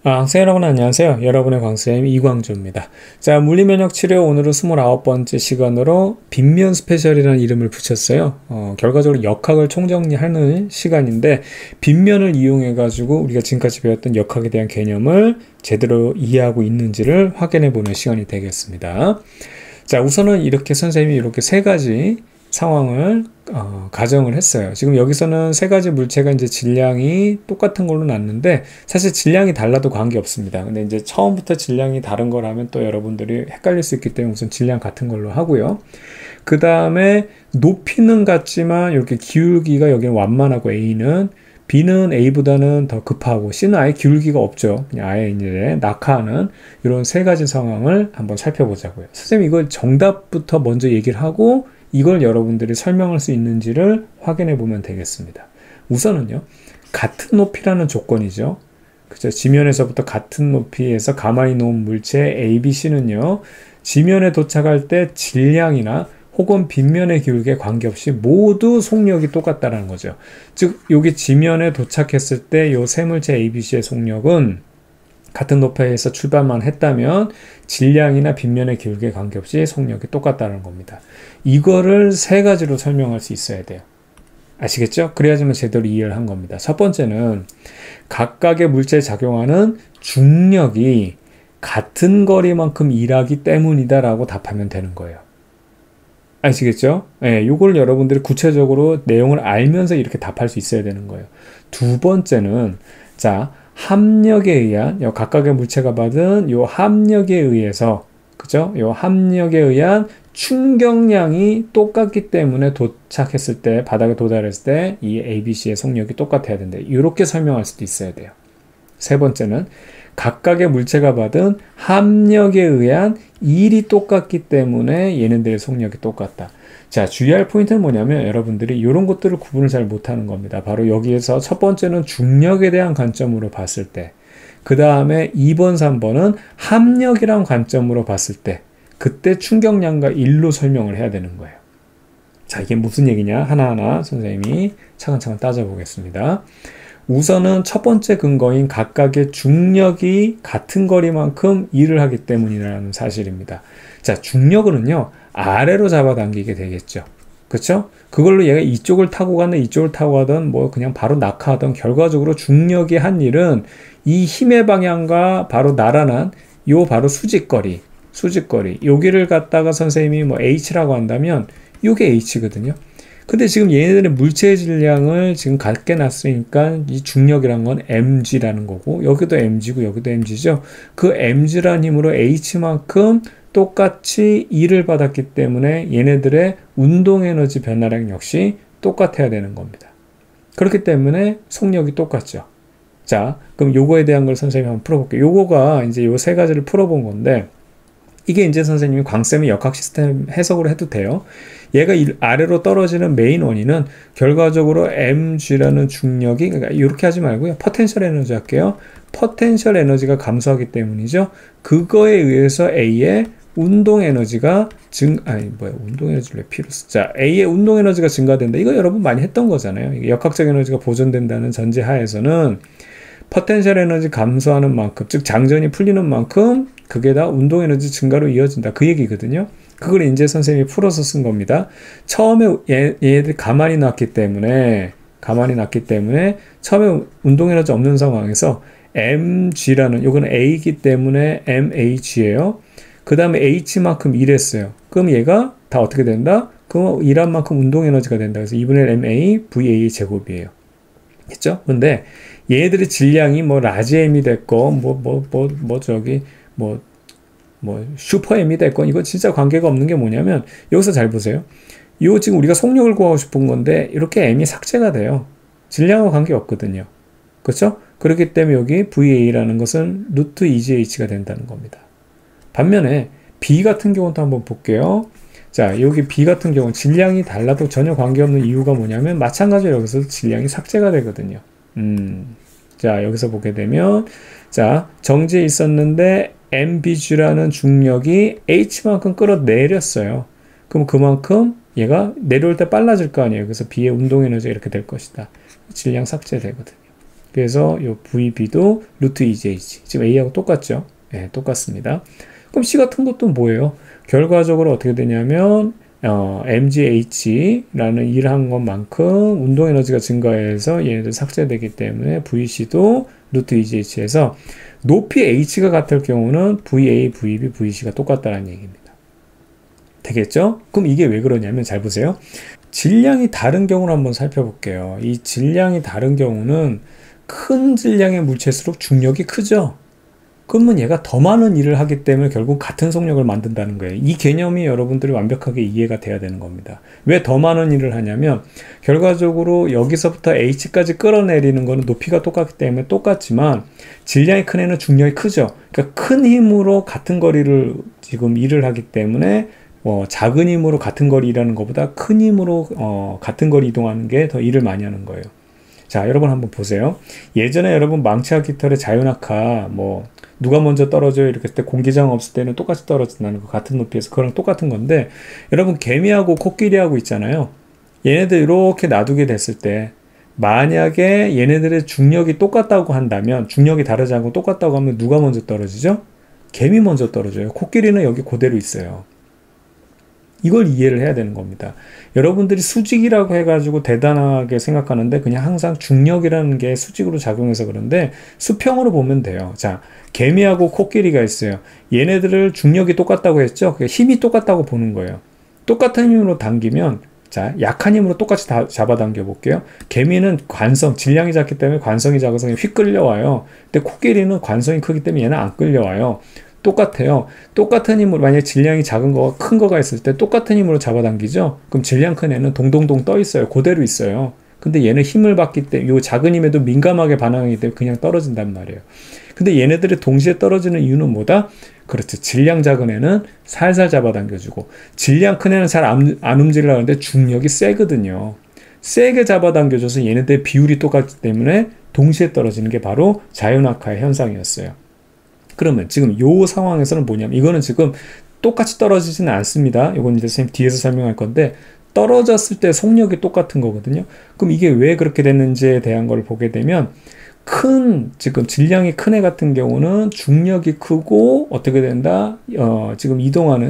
학생 여러분 안녕하세요. 여러분의 광쌤 이광조입니다. 자, 물리면역 치료 오늘은 29번째 시간으로 빈면 스페셜이라는 이름을 붙였어요. 결과적으로 역학을 총정리하는 시간인데 빈면을 이용해 가지고 우리가 지금까지 배웠던 역학에 대한 개념을 제대로 이해하고 있는지를 확인해 보는 시간이 되겠습니다. 자, 우선은 이렇게 선생님이 이렇게 세 가지 상황을 가정을 했어요. 지금 여기서는 세 가지 물체가 이제 질량이 똑같은 걸로 났는데 사실 질량이 달라도 관계 없습니다. 근데 이제 처음부터 질량이 다른 거라면 또 여러분들이 헷갈릴 수 있기 때문에 우선 질량 같은 걸로 하고요. 그 다음에 높이는 같지만 이렇게 기울기가 여기는 완만하고 A는 B는 A보다는 더 급하고 C는 아예 기울기가 없죠. 그냥 아예 이제 낙하하는 이런 세 가지 상황을 한번 살펴보자고요. 선생님 이걸 정답부터 먼저 얘기를 하고 이걸 여러분들이 설명할 수 있는지를 확인해 보면 되겠습니다. 우선은요, 같은 높이라는 조건이죠. 그죠? 지면에서부터 같은 높이에서 가만히 놓은 물체 A, B, C는요, 지면에 도착할 때 질량이나 혹은 빗면의 기울기에 관계없이 모두 속력이 똑같다는 거죠. 즉, 여기 지면에 도착했을 때 이 세 물체 A, B, C의 속력은 같은 높이에서 출발만 했다면 질량이나 빗면의 기울기에 관계없이 속력이 똑같다는 겁니다. 이거를 세 가지로 설명할 수 있어야 돼요. 아시겠죠? 그래야지만 제대로 이해를 한 겁니다. 첫 번째는 각각의 물체에 작용하는 중력이 같은 거리만큼 일하기 때문이다라고 답하면 되는 거예요. 아시겠죠? 예, 요걸 여러분들이 구체적으로 내용을 알면서 이렇게 답할 수 있어야 되는 거예요. 두 번째는 자, 합력에 의한 각각의 물체가 받은 요 합력에 의해서 그죠? 요 합력에 의한 충격량이 똑같기 때문에 도착했을 때 바닥에 도달했을 때 이 ABC의 속력이 똑같아야 된다. 이렇게 설명할 수도 있어야 돼요. 세 번째는 각각의 물체가 받은 합력에 의한 일이 똑같기 때문에 얘네들의 속력이 똑같다. 자, 주의할 포인트는 뭐냐면 여러분들이 이런 것들을 구분을 잘 못하는 겁니다. 바로 여기에서 첫 번째는 중력에 대한 관점으로 봤을 때, 그 다음에 2번, 3번은 합력이란 관점으로 봤을 때 그때 충격량과 일로 설명을 해야 되는 거예요. 자, 이게 무슨 얘기냐? 하나하나 선생님이 차근차근 따져보겠습니다. 우선은 첫 번째 근거인 각각의 중력이 같은 거리만큼 일을 하기 때문이라는 사실입니다. 자, 중력은요, 아래로 잡아당기게 되겠죠. 그쵸? 그걸로 얘가 이쪽을 타고 가든 이쪽을 타고 가든 뭐 그냥 바로 낙하하든 결과적으로 중력이 한 일은 이 힘의 방향과 바로 나란한 요 바로 수직거리, 여기를 갖다가 선생님이 뭐 H라고 한다면 요게 H거든요. 근데 지금 얘네들의 물체의 질량을 지금 같게 놨으니까 이 중력이란 건 mg라는 거고 여기도 mg고 여기도 mg죠. 그 mg라는 힘으로 h만큼 똑같이 E를 받았기 때문에 얘네들의 운동 에너지 변화량 역시 똑같아야 되는 겁니다. 그렇기 때문에 속력이 똑같죠. 자, 그럼 요거에 대한 걸 선생님이 한번 풀어볼게요. 요거가 이제 요 세 가지를 풀어본 건데 이게 이제 선생님이 광쌤의 역학 시스템 해석으로 해도 돼요. 얘가 아래로 떨어지는 메인 원인은 결과적으로 mg라는 중력이, 그러니까 이렇게 하지 말고요. 포텐셜 에너지 할게요. 포텐셜 에너지가 감소하기 때문이죠. 그거에 의해서 A의 운동 에너지가 운동 에너지를 왜 필요 쓰? 자, A의 운동 에너지가 증가된다. 이거 여러분 많이 했던 거잖아요. 이게 역학적 에너지가 보존된다는 전제 하에서는 포텐셜 에너지 감소하는 만큼, 즉 장전이 풀리는 만큼 그게 다 운동 에너지 증가로 이어진다. 그 얘기거든요. 그걸 이제 선생님이 풀어서 쓴 겁니다. 처음에 얘들 가만히 놨기 때문에 처음에 운동 에너지 없는 상황에서 mg라는 요거는 a이기 때문에 mh예요. 그 다음에 h만큼 일했어요. 그럼 얘가 다 어떻게 된다? 그럼 일한 만큼 운동 에너지가 된다. 그래서 2분의 1 ma va 제곱이에요. 됐죠? 근데 얘들의 질량이 뭐 라지 m이 됐건 슈퍼 m이 됐건 이거 진짜 관계가 없는 게 뭐냐면 여기서 잘 보세요. 이거 지금 우리가 속력을 구하고 싶은 건데 이렇게 m이 삭제가 돼요. 질량과 관계 없거든요. 그렇죠? 그렇기 때문에 여기 VA라는 것은 루트 2GH가 된다는 겁니다. 반면에 B 같은 경우도 한번 볼게요. 자, 여기 B 같은 경우 질량이 달라도 전혀 관계없는 이유가 뭐냐면 마찬가지로 여기서 질량이 삭제가 되거든요. 자, 여기서 보게 되면 자, 정지에 있었는데 MBG라는 중력이 H만큼 끌어내렸어요. 그럼 그만큼 얘가 내려올 때 빨라질 거 아니에요. 그래서 B의 운동 에너지가 이렇게 될 것이다. 질량 삭제되거든요. 그래서 요 VB도 루트 EJH. 지금 A하고 똑같죠? 네, 똑같습니다. 그럼 C 같은 것도 뭐예요? 결과적으로 어떻게 되냐면 MGH라는 일을 한 것만큼 운동 에너지가 증가해서 얘네들 삭제되기 때문에 VC도 루트 EGH에서 높이 H가 같을 경우는 VA, VB, VC가 똑같다는 얘기입니다. 되겠죠? 그럼 이게 왜 그러냐면 잘 보세요. 질량이 다른 경우를 한번 살펴볼게요. 이 질량이 다른 경우는 큰 질량의 물체일수록 중력이 크죠? 그러면 얘가 더 많은 일을 하기 때문에 결국 같은 속력을 만든다는 거예요. 이 개념이 여러분들이 완벽하게 이해가 돼야 되는 겁니다. 왜 더 많은 일을 하냐면 결과적으로 여기서부터 H까지 끌어내리는 거는 높이가 똑같기 때문에 똑같지만 질량이 큰 애는 중력이 크죠. 그러니까 큰 힘으로 같은 거리를 지금 일을 하기 때문에 작은 힘으로 같은 거리 일하는 것보다 큰 힘으로 같은 거리 이동하는 게 더 일을 많이 하는 거예요. 자, 여러분 한번 보세요. 예전에 여러분 망치와 깃털의 자유낙하 누가 먼저 떨어져요 이렇게 했을 때 공기장 없을 때는 똑같이 떨어진다는 거 같은 높이에서 그거랑 똑같은 건데 여러분 개미하고 코끼리하고 있잖아요. 얘네들 이렇게 놔두게 됐을 때 만약에 얘네들의 중력이 똑같다고 한다면 중력이 다르지 않고 똑같다고 하면 누가 먼저 떨어지죠? 개미 먼저 떨어져요. 코끼리는 여기 그대로 있어요. 이걸 이해를 해야 되는 겁니다. 여러분들이 수직이라고 해가지고 대단하게 생각하는데 그냥 항상 중력이라는 게 수직으로 작용해서 그런데 수평으로 보면 돼요. 자, 개미하고 코끼리가 있어요. 얘네들을 중력이 똑같다고 했죠? 힘이 똑같다고 보는 거예요. 똑같은 힘으로 당기면 자, 약한 힘으로 똑같이 잡아당겨 볼게요. 개미는 질량이 작기 때문에 관성이 작아서 휙 끌려와요. 근데 코끼리는 관성이 크기 때문에 얘는 안 끌려와요. 똑같아요. 똑같은 힘으로 만약에 질량이 작은 거가 큰 거가 있을 때 똑같은 힘으로 잡아당기죠. 그럼 질량 큰 애는 동동동 떠 있어요. 그대로 있어요. 근데 얘는 힘을 받기 때문에 요 작은 힘에도 민감하게 반응하기 때문에 그냥 떨어진단 말이에요. 근데 얘네들이 동시에 떨어지는 이유는 뭐다? 그렇죠. 질량 작은 애는 살살 잡아당겨주고 질량 큰 애는 잘 안 움직이려고 하는데 중력이 세거든요. 세게 잡아당겨줘서 얘네들의 비율이 똑같기 때문에 동시에 떨어지는 게 바로 자유낙하의 현상이었어요. 그러면 지금 요 상황에서는 뭐냐면 이거는 지금 똑같이 떨어지지는 않습니다. 이건 이제 선생님 뒤에서 설명할 건데 떨어졌을 때 속력이 똑같은 거거든요. 그럼 이게 왜 그렇게 됐는지에 대한 걸 보게 되면 지금 질량이 큰 애 같은 경우는 중력이 크고 어떻게 된다? 지금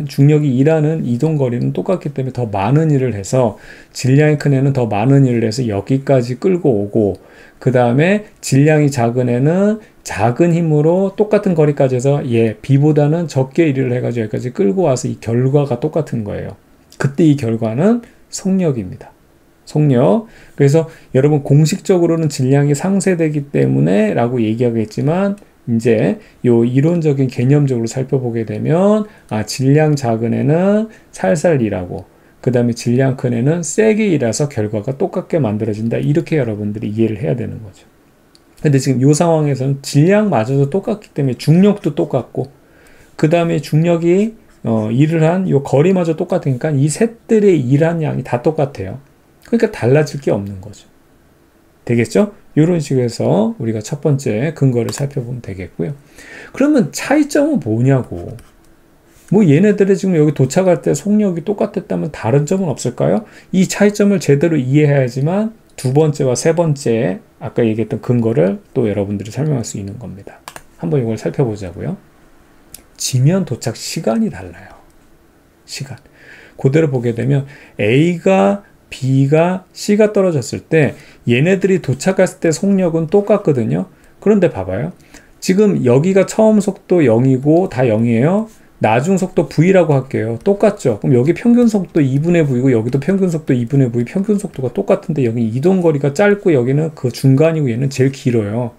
중력이 일하는 이동거리는 똑같기 때문에 더 많은 일을 해서 질량이 큰 애는 더 많은 일을 해서 여기까지 끌고 오고 그 다음에 질량이 작은 애는 작은 힘으로 똑같은 거리까지 해서 B보다는 적게 일을 해가지고 여기까지 끌고 와서 이 결과가 똑같은 거예요. 그때 이 결과는 속력입니다. 속력. 그래서 여러분 공식적으로는 질량이 상쇄되기 때문에 라고 얘기하겠지만 이제 요 이론적인 개념적으로 살펴보게 되면 질량 작은 애는 살살 일하고 그 다음에 질량 큰 애는 세게 일해서 결과가 똑같게 만들어진다. 이렇게 여러분들이 이해를 해야 되는 거죠. 근데 지금 이 상황에서는 질량마저도 똑같기 때문에 중력도 똑같고 그 다음에 중력이 일을 한 요 거리마저 똑같으니까 이 셋들의 일한 양이 다 똑같아요. 그러니까 달라질 게 없는 거죠. 되겠죠? 이런 식으로 해서 우리가 첫 번째 근거를 살펴보면 되겠고요. 그러면 차이점은 뭐냐고. 얘네들이 지금 여기 도착할 때 속력이 똑같았다면 다른 점은 없을까요? 이 차이점을 제대로 이해해야지만 두 번째와 세 번째 아까 얘기했던 근거를 또 여러분들이 설명할 수 있는 겁니다. 한번 이걸 살펴보자고요. 지면 도착 시간이 달라요. 시간. 그대로 보게 되면 A가 B가 C가 떨어졌을 때 얘네들이 도착했을 때 속력은 똑같거든요. 그런데 봐봐요. 지금 여기가 처음 속도 0이고 다 0이에요. 나중 속도 V라고 할게요. 똑같죠? 그럼 여기 평균 속도 2분의 V고 여기도 평균 속도 2분의 V 평균 속도가 똑같은데 여기 이동거리가 짧고 여기는 그 중간이고 얘는 제일 길어요.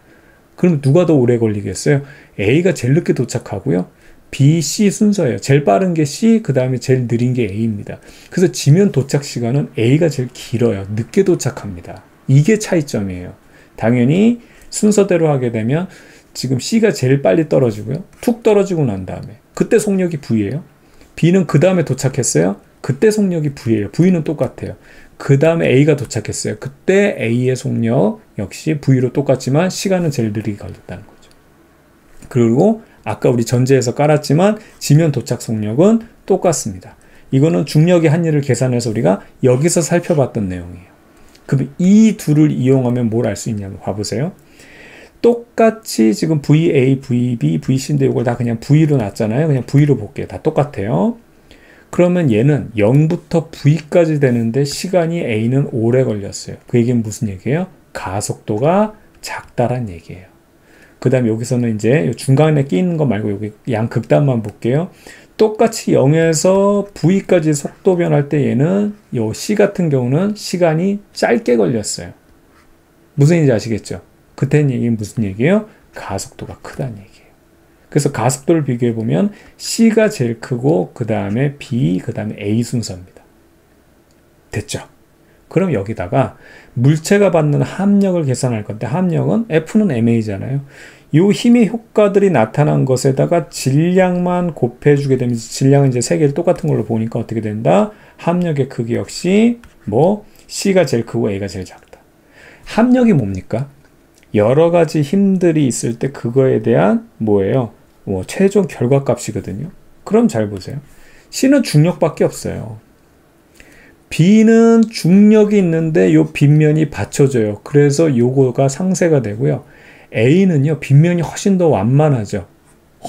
그럼 누가 더 오래 걸리겠어요? A가 제일 늦게 도착하고요. B, C 순서예요. 제일 빠른 게 C, 그 다음에 제일 느린 게 A입니다. 그래서 지면 도착 시간은 A가 제일 길어요. 늦게 도착합니다. 이게 차이점이에요. 당연히 순서대로 하게 되면 지금 C가 제일 빨리 떨어지고요. 툭 떨어지고 난 다음에 그때 속력이 V예요. B는 그 다음에 도착했어요. 그때 속력이 V예요. V는 똑같아요. 그 다음에 A가 도착했어요. 그때 A의 속력 역시 V로 똑같지만 시간은 제일 느리게 걸렸다는 거죠. 그리고 아까 우리 전제에서 깔았지만 지면 도착 속력은 똑같습니다. 이거는 중력의 한 일을 계산해서 우리가 여기서 살펴봤던 내용이에요. 그럼 이 둘을 이용하면 뭘 알 수 있냐면 봐보세요. 똑같이 지금 VA, VB, VC인데 이걸 다 그냥 V로 놨잖아요. 그냥 V로 볼게요. 다 똑같아요. 그러면 얘는 0부터 V까지 되는데 시간이 A는 오래 걸렸어요. 그 얘기는 무슨 얘기예요? 가속도가 작다란 얘기예요. 그 다음에 여기서는 이제 중간에 끼는 거 말고 여기 양극단만 볼게요. 똑같이 0에서 V까지 속도 변할 때 얘는 요 C 같은 경우는 시간이 짧게 걸렸어요. 무슨 얘기인지 아시겠죠? 그때 얘기는 무슨 얘기예요? 가속도가 크다는 얘기예요. 그래서 가속도를 비교해 보면 C가 제일 크고 그 다음에 B, 그 다음에 A 순서입니다. 됐죠? 그럼 여기다가 물체가 받는 합력을 계산할 건데 합력은 F는 MA잖아요. 이 힘의 효과들이 나타난 것에다가 질량만 곱해주게 되면 질량은 이제 세 개를 똑같은 걸로 보니까 어떻게 된다? 합력의 크기 역시 뭐 C가 제일 크고 A가 제일 작다. 합력이 뭡니까? 여러 가지 힘들이 있을 때 그거에 대한 뭐예요? 최종 결과값이거든요. 그럼 잘 보세요. C는 중력밖에 없어요. B는 중력이 있는데 요 빗면이 받쳐줘요. 그래서 요거가 상쇄가 되고요. A는요, 빗면이 훨씬 더 완만하죠.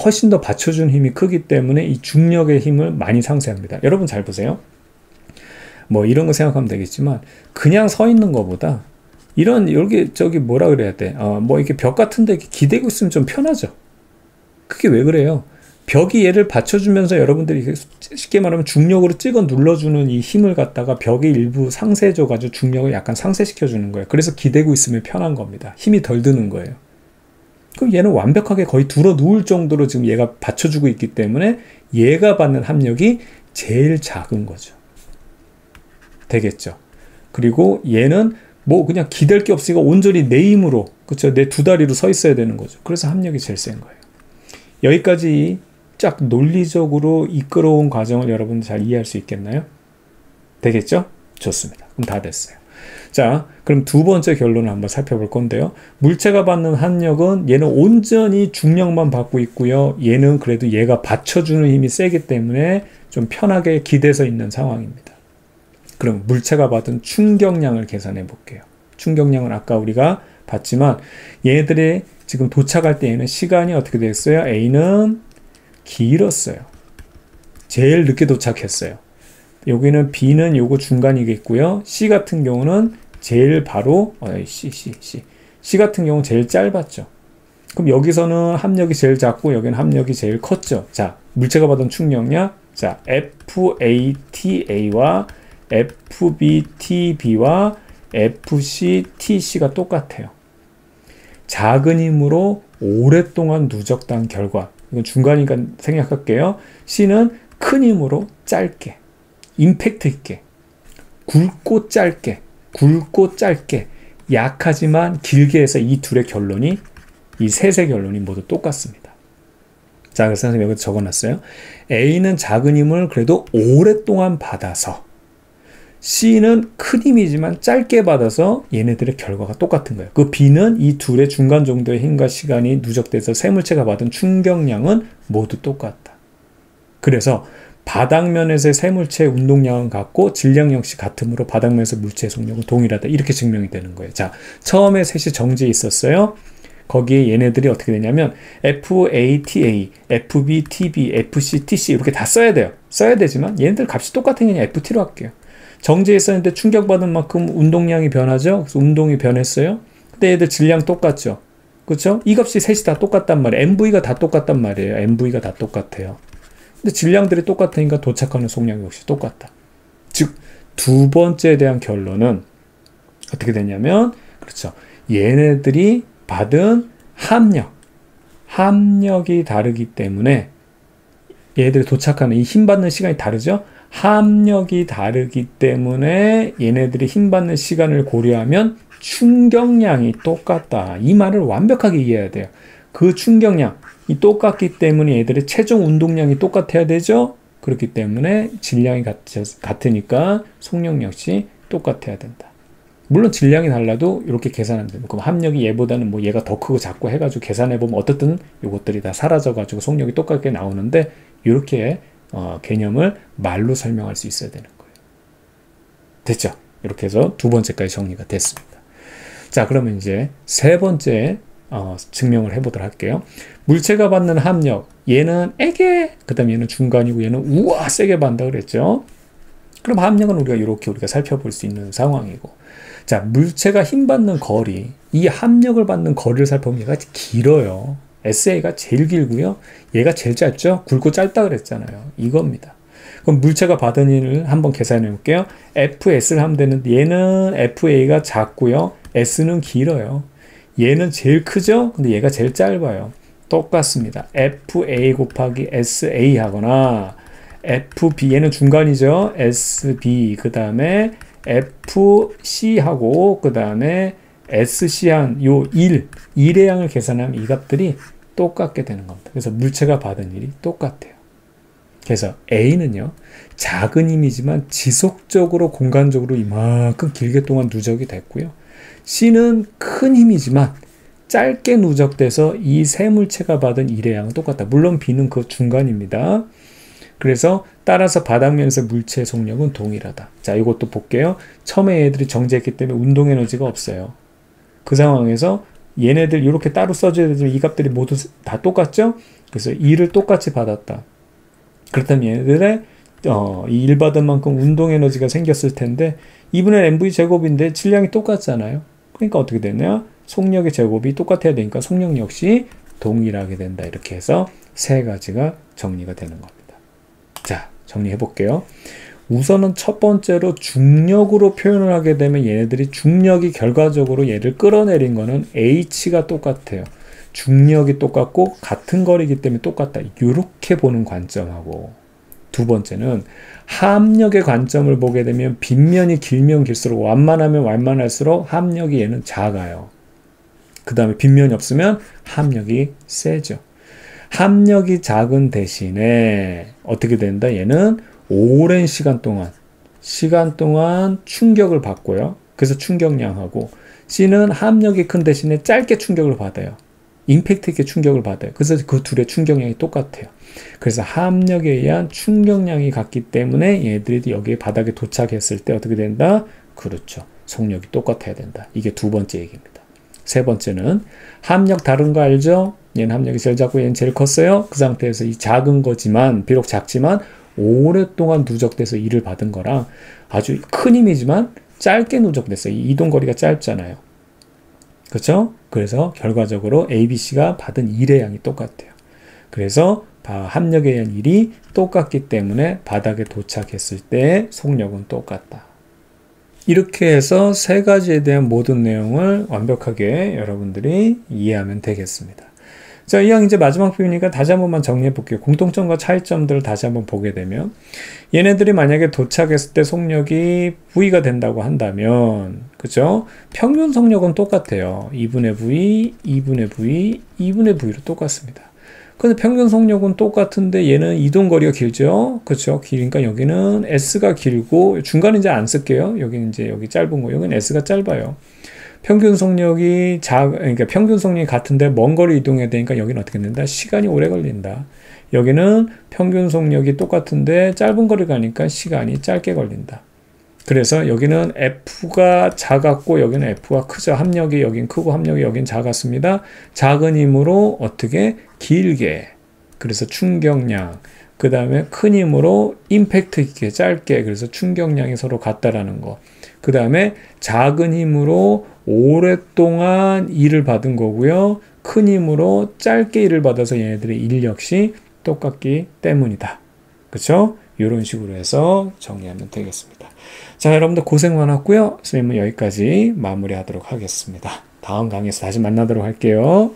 훨씬 더 받쳐준 힘이 크기 때문에 이 중력의 힘을 많이 상쇄합니다. 여러분 잘 보세요. 뭐 이런 거 생각하면 되겠지만 그냥 서 있는 것보다 이런 여기 저기 뭐라 그래야 돼? 뭐 이렇게 벽 같은데 이렇게 기대고 있으면 좀 편하죠. 그게 왜 그래요? 벽이 얘를 받쳐주면서 여러분들이 쉽게 말하면 중력으로 찍어 눌러주는 이 힘을 갖다가 벽이 일부 상쇄해줘가지고 중력을 약간 상쇄시켜주는 거예요. 그래서 기대고 있으면 편한 겁니다. 힘이 덜 드는 거예요. 그럼 얘는 완벽하게 거의 들어 누울 정도로 지금 얘가 받쳐주고 있기 때문에 얘가 받는 합력이 제일 작은 거죠. 되겠죠? 그리고 얘는 뭐 그냥 기댈 게 없으니까 온전히 내 힘으로, 그쵸? 내 두 다리로 서 있어야 되는 거죠. 그래서 합력이 제일 센 거예요. 여기까지 쫙 논리적으로 이끌어온 과정을 여러분 잘 이해할 수 있겠나요? 되겠죠? 좋습니다. 그럼 다 됐어요. 자, 그럼 두 번째 결론을 한번 살펴볼 건데요. 물체가 받는 합력은 얘는 온전히 중력만 받고 있고요. 얘는 그래도 얘가 받쳐주는 힘이 세기 때문에 좀 편하게 기대서 있는 상황입니다. 그럼 물체가 받은 충격량을 계산해 볼게요. 충격량은 아까 우리가 봤지만 얘네들이 지금 도착할 때 얘는 시간이 어떻게 됐어요? A는 길었어요. 제일 늦게 도착했어요. 여기는 B는 요거 중간이겠고요. C 같은 경우는 제일 바로 C 같은 경우는 제일 짧았죠. 그럼 여기서는 합력이 제일 작고 여기는 합력이 제일 컸죠. 자, 물체가 받은 충격량, 자, FATA와 FBTB와 FCTC가 똑같아요. 작은 힘으로 오랫동안 누적된 결과. 이건 중간이니까 생략할게요. C는 큰 힘으로 짧게, 임팩트 있게, 굵고 짧게, 약하지만 길게 해서 이 둘의 결론이, 이 셋의 결론이 모두 똑같습니다. 자, 그래서 선생님이 여기 적어놨어요. A는 작은 힘을 그래도 오랫동안 받아서 C는 큰 힘이지만 짧게 받아서 얘네들의 결과가 똑같은 거예요. 그 B는 이 둘의 중간 정도의 힘과 시간이 누적돼서 세 물체가 받은 충격량은 모두 똑같다. 그래서 바닥면에서의 세 물체의 운동량은 같고 질량 역시 같으므로 바닥면에서 물체의 속력은 동일하다. 이렇게 증명이 되는 거예요. 자, 처음에 셋이 정지해 있었어요. 거기에 얘네들이 어떻게 되냐면 FATA, FBTB, FCTC 이렇게 다 써야 돼요. 써야 되지만 얘네들 값이 똑같은 게 그냥 FT로 할게요. 정지해 있었는데 충격받은 만큼 운동량이 변하죠. 그래서 운동이 변했어요. 근데 얘들 질량 똑같죠. 그렇죠? 이 값이 셋이 다 똑같단 말이에요. MV가 다 똑같단 말이에요. MV가 다 똑같아요. 근데 질량들이 똑같으니까 도착하는 속력 역시 똑같다. 즉, 두 번째에 대한 결론은 어떻게 되냐면, 그렇죠. 얘네들이 받은 합력이 다르기 때문에 얘네들이 도착하는 이 힘 받는 시간이 다르죠. 합력이 다르기 때문에 얘네들이 힘 받는 시간을 고려하면 충격량이 똑같다. 이 말을 완벽하게 이해해야 돼요. 그 충격량이 똑같기 때문에 얘들의 최종 운동량이 똑같아야 되죠. 그렇기 때문에 질량이 같으니까 속력 역시 똑같아야 된다. 물론 질량이 달라도 이렇게 계산하면 됩니다. 그럼 합력이 얘보다는 뭐 얘가 더 크고 작고 해가지고 계산해보면 어떻든 이것들이 다 사라져가지고 속력이 똑같게 나오는데 이렇게 개념을 말로 설명할 수 있어야 되는 거예요. 됐죠? 이렇게 해서 두 번째까지 정리가 됐습니다. 자, 그러면 이제 세 번째 증명을 해보도록 할게요. 물체가 받는 합력, 얘는 에게, 그 다음에 얘는 중간이고 얘는 우와 세게 받는다 그랬죠. 그럼 합력은 우리가 살펴볼 수 있는 상황이고, 자, 물체가 힘 받는 거리, 이 합력을 받는 거리를 살펴보면 얘가 길어요. SA가 제일 길고요. 얘가 제일 짧죠? 굵고 짧다 그랬잖아요. 이겁니다. 그럼 물체가 받은 힘을 한번 계산해 볼게요. FS를 하면 되는데 얘는 FA가 작고요. S는 길어요. 얘는 제일 크죠? 근데 얘가 제일 짧아요. 똑같습니다. FA 곱하기 SA 하거나 FB, 얘는 중간이죠. SB, 그 다음에 FC하고 그 다음에 SC한 요 1의 양을 계산하면 이 값들이 똑같게 되는 겁니다. 그래서 물체가 받은 일이 똑같아요. 그래서 A는요, 작은 힘이지만 지속적으로 공간적으로 이만큼 길게 동안 누적이 됐고요. C는 큰 힘이지만 짧게 누적돼서 이 세 물체가 받은 일의 양은 똑같다. 물론 B는 그 중간입니다. 그래서 따라서 바닥면에서 물체의 속력은 동일하다. 자, 이것도 볼게요. 처음에 얘들이 정지했기 때문에 운동 에너지가 없어요. 그 상황에서 얘네들 이렇게 따로 써줘야 되지만 이 값들이 모두 다 똑같죠? 그래서 2를 똑같이 받았다. 그렇다면 얘네들의 이 1 받은 만큼 운동 에너지가 생겼을 텐데 2분의 mv 제곱인데 질량이 똑같잖아요. 그러니까 어떻게 되냐? 속력의 제곱이 똑같아야 되니까 속력 역시 동일하게 된다. 이렇게 해서 세 가지가 정리가 되는 겁니다. 자, 정리해 볼게요. 우선은 첫 번째로 중력으로 표현을 하게 되면 얘네들이 중력이 결과적으로 얘를 끌어내린 거는 H가 똑같아요. 중력이 똑같고 같은 거리이기 때문에 똑같다. 이렇게 보는 관점하고, 두 번째는 합력의 관점을 보게 되면 빗면이 길면 길수록 완만하면 완만할수록 합력이 얘는 작아요. 그 다음에 빗면이 없으면 합력이 세죠. 합력이 작은 대신에 어떻게 된다? 얘는 오랜 시간 동안 충격을 받고요. 그래서 충격량하고, C는 합력이 큰 대신에 짧게 충격을 받아요. 임팩트 있게 충격을 받아요. 그래서 그 둘의 충격량이 똑같아요. 그래서 합력에 의한 충격량이 같기 때문에 얘들이 여기에 바닥에 도착했을 때 어떻게 된다? 그렇죠. 속력이 똑같아야 된다. 이게 두 번째 얘기입니다. 세 번째는 합력 다른 거 알죠? 얘는 합력이 제일 작고 얘는 제일 컸어요. 그 상태에서 이 작은 거지만, 비록 작지만 오랫동안 누적돼서 일을 받은 거랑 아주 큰 힘이지만 짧게 누적됐어요. 이 이동거리가 짧잖아요. 그렇죠? 그래서 결과적으로 ABC가 받은 일의 양이 똑같아요. 그래서 합력에 의한 일이 똑같기 때문에 바닥에 도착했을 때 속력은 똑같다. 이렇게 해서 세 가지에 대한 모든 내용을 완벽하게 여러분들이 이해하면 되겠습니다. 자, 이왕 이제 마지막 부분이니까 다시 한 번만 정리해 볼게요. 공통점과 차이점들을 다시 한번 보게 되면, 얘네들이 만약에 도착했을 때 속력이 V가 된다고 한다면, 그죠? 평균 속력은 똑같아요. 2분의 V, 2분의 V, 2분의 V로 똑같습니다. 근데 평균 속력은 똑같은데 얘는 이동거리가 길죠? 그렇죠? 그러니까 여기는 S가 길고, 중간에 이제 안 쓸게요. 여기는 이제 여기 짧은 거, 여기는 S가 짧아요. 평균 속력이 그러니까 평균 속력이 같은데 먼 거리 이동해야 되니까 여기는 어떻게 된다? 시간이 오래 걸린다. 여기는 평균 속력이 똑같은데 짧은 거리 가니까 시간이 짧게 걸린다. 그래서 여기는 F가 작았고 여기는 F가 크죠. 합력이 여긴 크고 합력이 여긴 작았습니다. 작은 힘으로 어떻게? 길게. 그래서 충격량. 그 다음에 큰 힘으로 임팩트 있게 짧게. 그래서 충격량이 서로 같다라는 거. 그 다음에 작은 힘으로 오랫동안 일을 받은 거고요. 큰 힘으로 짧게 일을 받아서 얘네들의 일 역시 똑같기 때문이다. 그렇죠? 이런 식으로 해서 정리하면 되겠습니다. 자, 여러분들 고생 많았고요. 선생님은 여기까지 마무리하도록 하겠습니다. 다음 강의에서 다시 만나도록 할게요.